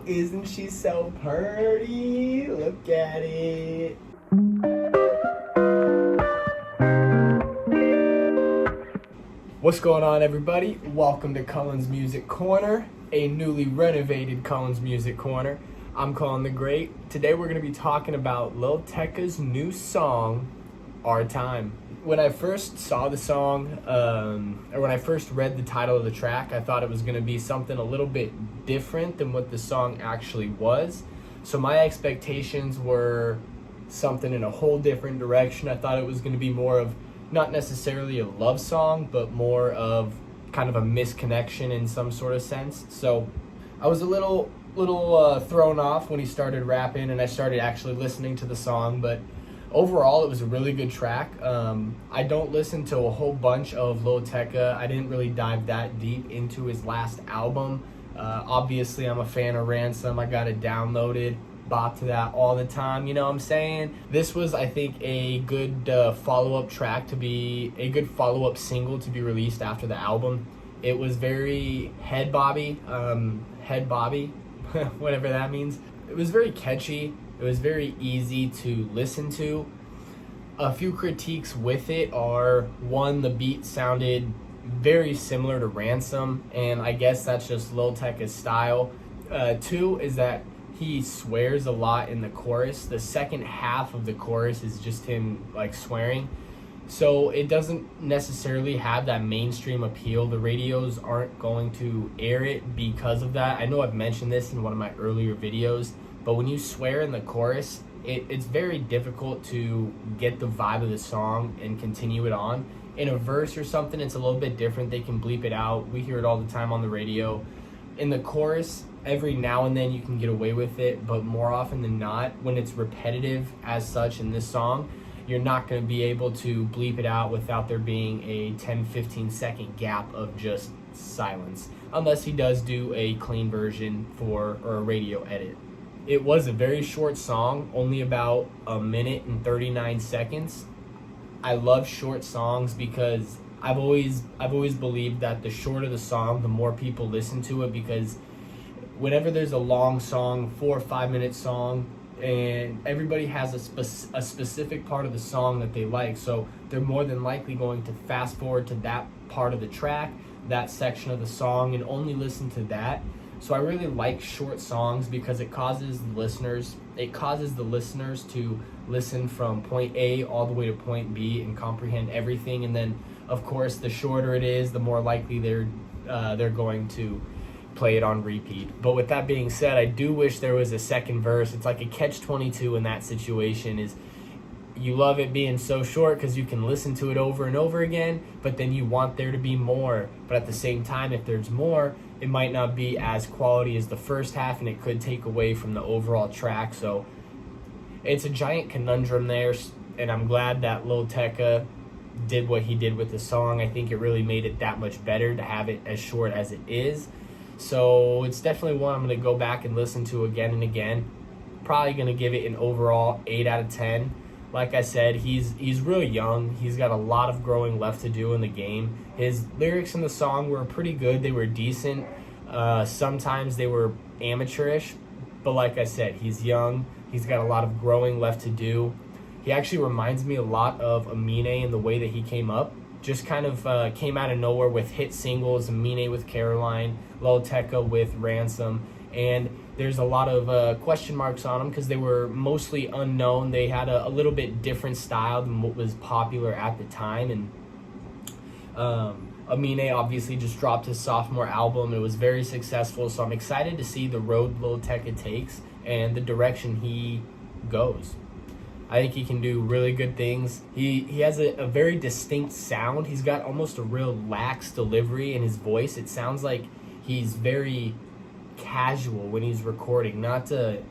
isn't she so pretty? Look at it. What's going on, everybody? Welcome to Cullen's Music Corner, a newly renovated Cullen's Music Corner. I'm Cullen The Great. Today we're going to be talking about Lil Tecca's new song, Our Time. When I first saw the song, or when I first read the title of the track, I thought it was going to be something a little bit different than what the song actually was. So my expectations were something in a whole different direction. I thought it was going to be more of not necessarily a love song, but more of kind of a misconnection in some sort of sense. So I was a little thrown off when he started rapping and I started actually listening to the song, but overall it was a really good track. I don't listen to a whole bunch of Lil Tecca. I didn't really dive that deep into his last album. Obviously I'm a fan of Ransom. I got it downloaded, bop to that all the time, you know what I'm saying? This was, I think, a good follow-up track to be, a good follow-up single to be released after the album. It was very head bobby, whatever that means. It was very catchy. It was very easy to listen to. A few critiques with it are, one, the beat sounded very similar to Ransom, and I guess that's just Lil Tecca's style. Two is that he swears a lot in the chorus. The second half of the chorus is just him like swearing. So it doesn't necessarily have that mainstream appeal. The radios aren't going to air it because of that. I know I've mentioned this in one of my earlier videos, but when you swear in the chorus, it's very difficult to get the vibe of the song and continue it on. In a verse or something, it's a little bit different. They can bleep it out. We hear it all the time on the radio. In the chorus, every now and then you can get away with it, but more often than not, when it's repetitive as such in this song, you're not going to be able to bleep it out without there being a 10-15 second gap of just silence, unless he does do a clean version or a radio edit. It was a very short song, only about 1 minute and 39 seconds. I love short songs because I've always believed that the shorter the song, the more people listen to it, because whenever there's a long song, 4 or 5 minute song, and everybody has a specific part of the song that they like, so they're more than likely going to fast forward to that part of the track, that section of the song, and only listen to that. So I really like short songs because it causes the listeners to listen from point A all the way to point B and comprehend everything. And then, of course, the shorter it is, the more likely they're going to play it on repeat. But with that being said, I do wish there was a second verse. It's like a catch-22 in that situation. Is you love it being so short because you can listen to it over and over again, but then you want there to be more. But at the same time, if there's more, it might not be as quality as the first half, and it could take away from the overall track. So it's a giant conundrum there, and I'm glad that Lil Tecca did what he did with the song. I think it really made it that much better to have it as short as it is. So it's definitely one I'm going to go back and listen to again and again. Probably going to give it an overall 8 out of 10. Like I said, he's really young. He's got a lot of growing left to do in the game. His lyrics in the song were pretty good. They were decent. Sometimes they were amateurish. But like I said, he's young. He's got a lot of growing left to do. He actually reminds me a lot of Amine in the way that he came up. Just kind of came out of nowhere with hit singles, Amine with Caroline, Lil Tecca with Ransom, and there's a lot of question marks on them because they were mostly unknown. They had a little bit different style than what was popular at the time, and Amine obviously just dropped his sophomore album. It was very successful, so I'm excited to see the road Lil Tecca takes and the direction he goes. I think he can do really good things. He has a very distinct sound. He's got almost a real lax delivery in his voice. It sounds like he's very casual when he's recording. Not that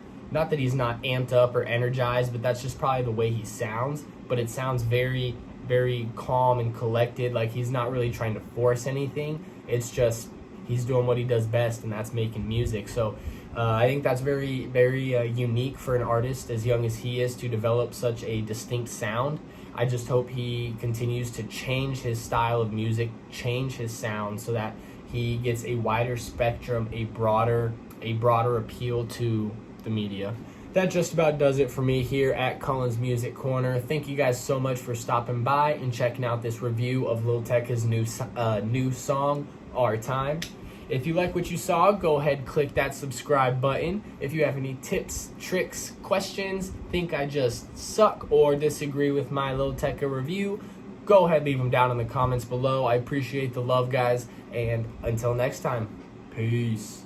he's not amped up or energized, but that's just probably the way he sounds. But it sounds very, very calm and collected. Like he's not really trying to force anything. It's just he's doing what he does best, and that's making music. So I think that's very, very unique for an artist as young as he is to develop such a distinct sound. I just hope he continues to change his style of music, change his sound so that he gets a wider spectrum, a broader a broader appeal to the media. That just about does it for me here at Cullen's Music Corner. Thank you guys so much for stopping by and checking out this review of Lil Tecca's new song, Our Time. If you like what you saw, go ahead and click that subscribe button. If you have any tips, tricks, questions, think I just suck, or disagree with my Lil Tecca review, go ahead, leave them down in the comments below. I appreciate the love, guys, and until next time, peace.